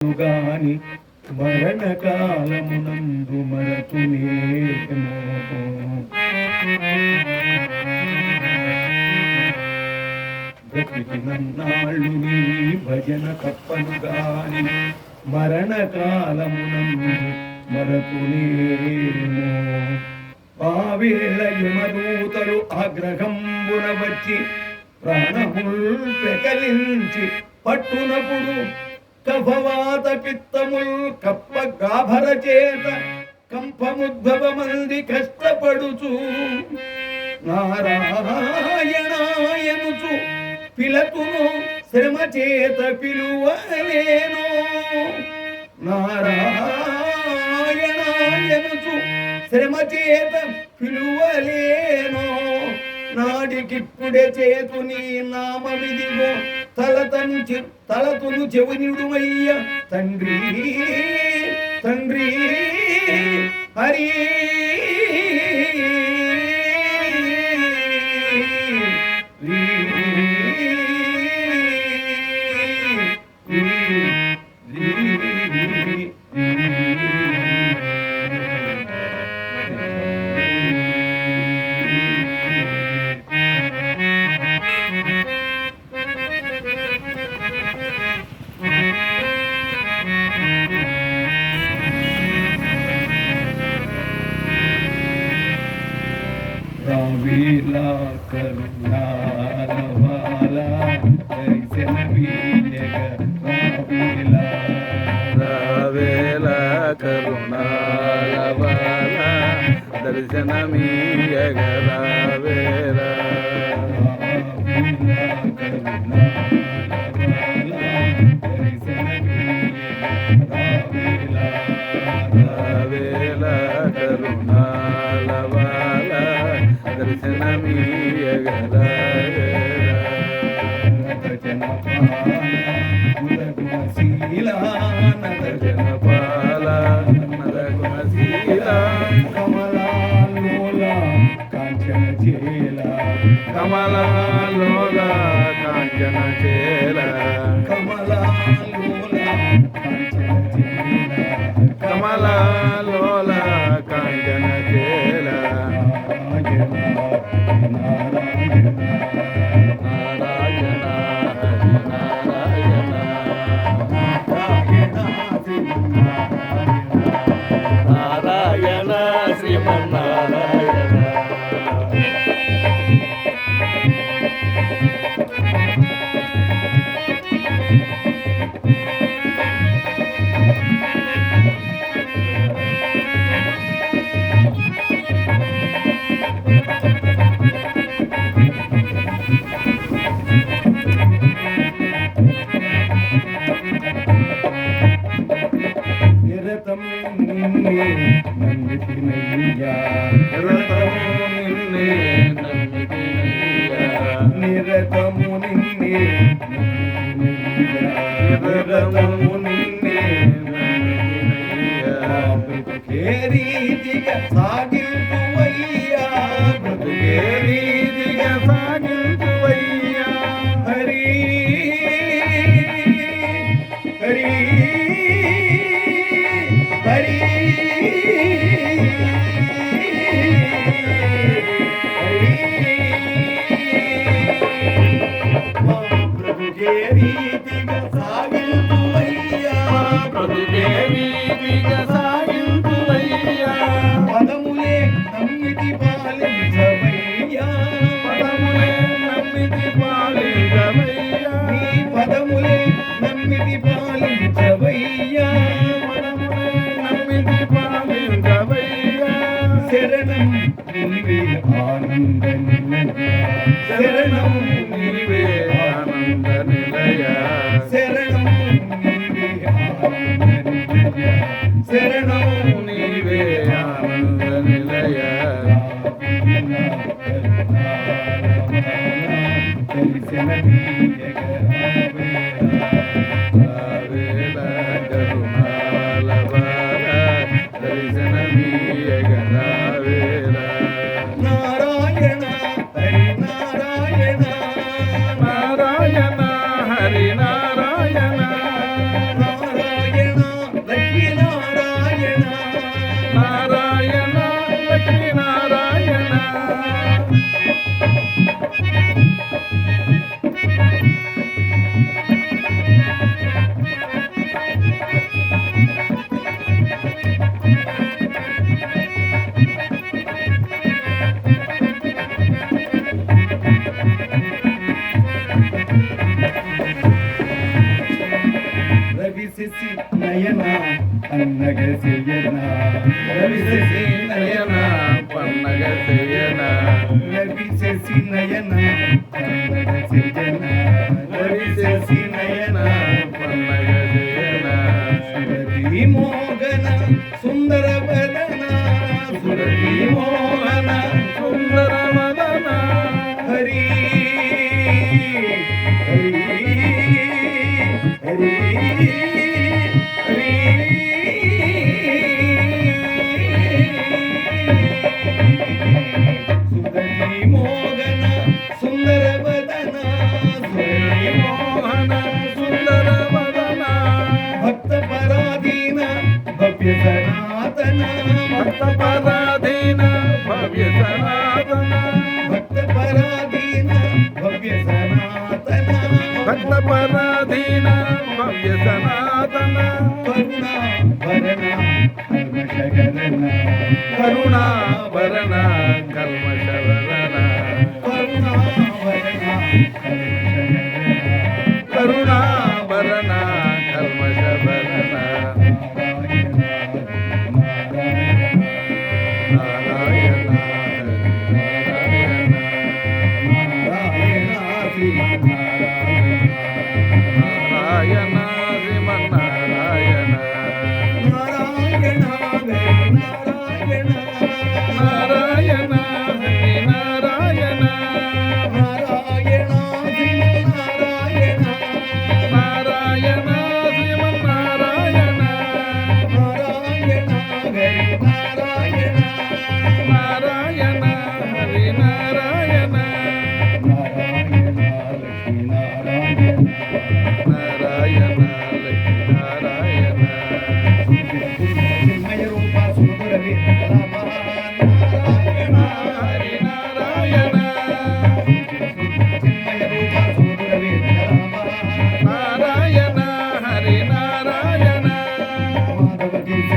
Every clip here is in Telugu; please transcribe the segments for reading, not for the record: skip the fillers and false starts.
గాని మరణకాలమునందు మరతునేమో. బ్రతికినన్నాళ్ళు నీ భజన తప్పను గాని మరణకాలమునందు మరతునేమో. ఆవేళ యమదూతలు ఆగ్రహంబున వచ్చి ప్రాణముల్ పెకలించి పట్టునప్పుడు కఫవాత పిత్తముల్ కప్ప గాభర చేత కంపముద్భవమంది కష్టపడుచు నారాయణాయనుచు పిలతును శ్రమ చేత పిలువలేను. నారాయణాయనుచు శ్రమ చేత పిలువలేను. నాడికిప్పుడే చేతు నీ నామమిదిగో తలతును చెవునిడుమయ్య తండ్రి తండ్రి హరి. రావేలా కరుణాలవాలా దర్శనమీయగ రావేలా. రావేలా కరుణాలవాలా దర్శనమీయగ రావేలా. రావేలా కరుణాలవాలా దర్శనమీయగ రావేలా. జనపాల నదగుణశీల కమలాలోల కాంచన చేల కమలాలోల కాంచన చేల కమలాలోల కాంచన చేల కమలాలోల కాంచన చేల. నారాయణ నారాయణ నారాయణ శ్రీమన్నారాయణ. నిరతము నిన్నే నమ్మితినయ్యా నిరతము నిన్నే నమ్మితినయ్యా నిరతము నిన్నే నిరతము నిన్నే నమ్మితినయ్యా. బ్రతుకే రీతిగా సాగింతువయ్యా బ్రతుకే రీతిగా సాగింతువయ్యా. హరి హరి హరి బ్రతుకే రీతిగా సాగింతువయ్యా బ్రతుకే రీతిగా సాగింతువయ్యా. పదములే నమ్మితి పాలించవయ్యా పదములే నమ్మితి పాలించవయ్యా. నీ పదములే నమ్మితి పాలించవయ్యా పదములే నమ్మితి పాలించవయ్యా. శరణం నీవే ఆనంద నిలయ శరణం నీవే ఆనంద నిలయ. శరణం నీవే ఆనంద నిలయ శశి నయన అన్నగ శయన రవి శశి నయన పన్నగ శయన రవి శశి నయన అన్నగ శయన రవి శశి నయన పన్నగ శయన సురభి మోగన సుందర వదన సురభి మోహన సుందర వదన హరి హరి హరి హరి సుగంధి మోగన సుందర వదన సురభి మోహన సుందర వదన భక్త పరాధీన భవ్య సనాతన భక్త పరాధీన భవ్య సనాతన భక్త పరాధీన భవ్య సనాతన భక్త పరాధీన భవ్య సనాతన కరుణా భరణ కల్మషగరణ కరుణా భరణ కల్మషవరణ కరుణా భరణ కల్మషగరణ కరుణా భరణ కల్మషవరణ నారాయణ నారాయణ శ్రీమన్నారాయణ నారాయణ హరి నారాయణ నారాయణ శ్రీమన్నారాయణ నారాయణ హరి నారాయణ నారాయణ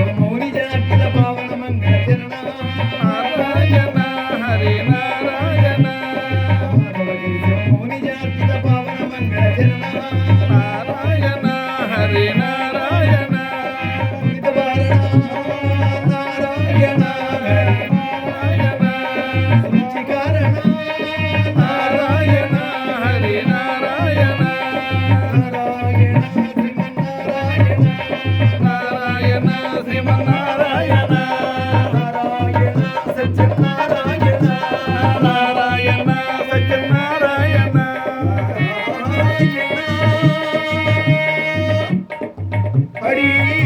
లక్ష్మీ నారాయణ హరి నారాయణ నారాయణ హరి నారాయణ నారాయణ హరి నారాయణ నారాయణ హరి నారాయణ నారాయణ హరి నారాయణ నారాయణ శ్రీమన్నారాయణ నారాయణ సత్యనారాయణ హరి